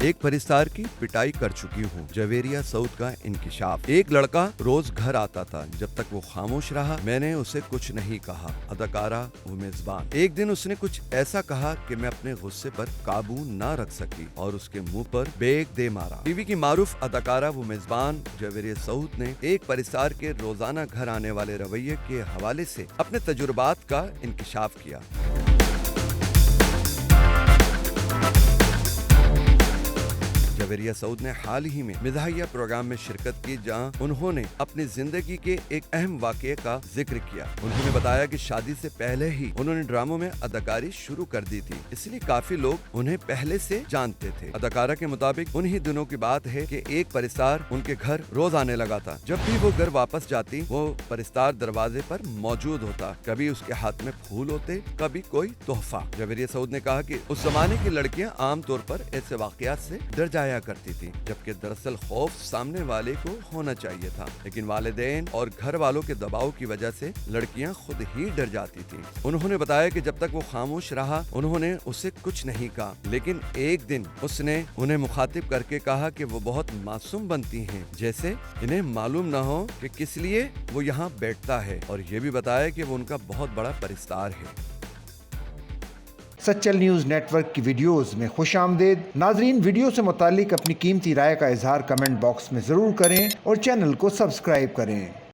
एक परिस्तार की पिटाई कर चुकी हूँ। जवेरिया सऊद का इंकिशाफ। एक लड़का रोज घर आता था, जब तक वो खामोश रहा मैंने उसे कुछ नहीं कहा। अदाकारा वो मेजबान। एक दिन उसने कुछ ऐसा कहा कि मैं अपने गुस्से पर काबू ना रख सकी और उसके मुंह पर बेग दे मारा। टीवी की मारूफ अदाकारा वो मेजबान जवेरिया सऊद ने एक परिस्तार के रोजाना घर आने वाले रवैये के हवाले से अपने तजुर्बात का इंकिशाफ किया। जवेरिया सऊद ने हाल ही में मिज़ाहिया प्रोग्राम में शिरकत की, जहां उन्होंने अपनी जिंदगी के एक अहम वाक़ये का जिक्र किया। उन्होंने बताया कि शादी से पहले ही उन्होंने ड्रामों में अदाकारी शुरू कर दी थी, इसलिए काफी लोग उन्हें पहले से जानते थे। अदाकारा के मुताबिक उन्हीं दिनों की बात है कि एक परिस्तार उनके घर रोज आने लगा था। जब भी वो घर वापस जाती, वो परिस्तार दरवाजे पर मौजूद होता। कभी उसके हाथ में फूल होते, कभी कोई तोहफा। जवेरिया सऊद ने कहा कि उस जमाने की लड़कियां आमतौर पर ऐसे वाकयात से डर जाया करती थी, जबकि दरअसल खौफ सामने वाले को होना चाहिए था, लेकिन वालिदैन और घर वालों के दबाव की वजह से लड़कियां खुद ही डर जाती थी। उन्होंने बताया कि जब तक वो खामोश रहा उन्होंने उसे कुछ नहीं कहा, लेकिन एक दिन उसने उन्हें मुखातिब करके कहा कि वो बहुत मासूम बनती हैं, जैसे इन्हें मालूम न हो कि किस लिए वो यहाँ बैठता है, और ये भी बताया कि वो उनका बहुत बड़ा परिस्तार है। सच्चल न्यूज़ नेटवर्क की वीडियोस में खुशामदीद। नाजरीन, वीडियो से मुतालिक अपनी कीमती राय का इजहार कमेंट बॉक्स में ज़रूर करें और चैनल को सब्सक्राइब करें।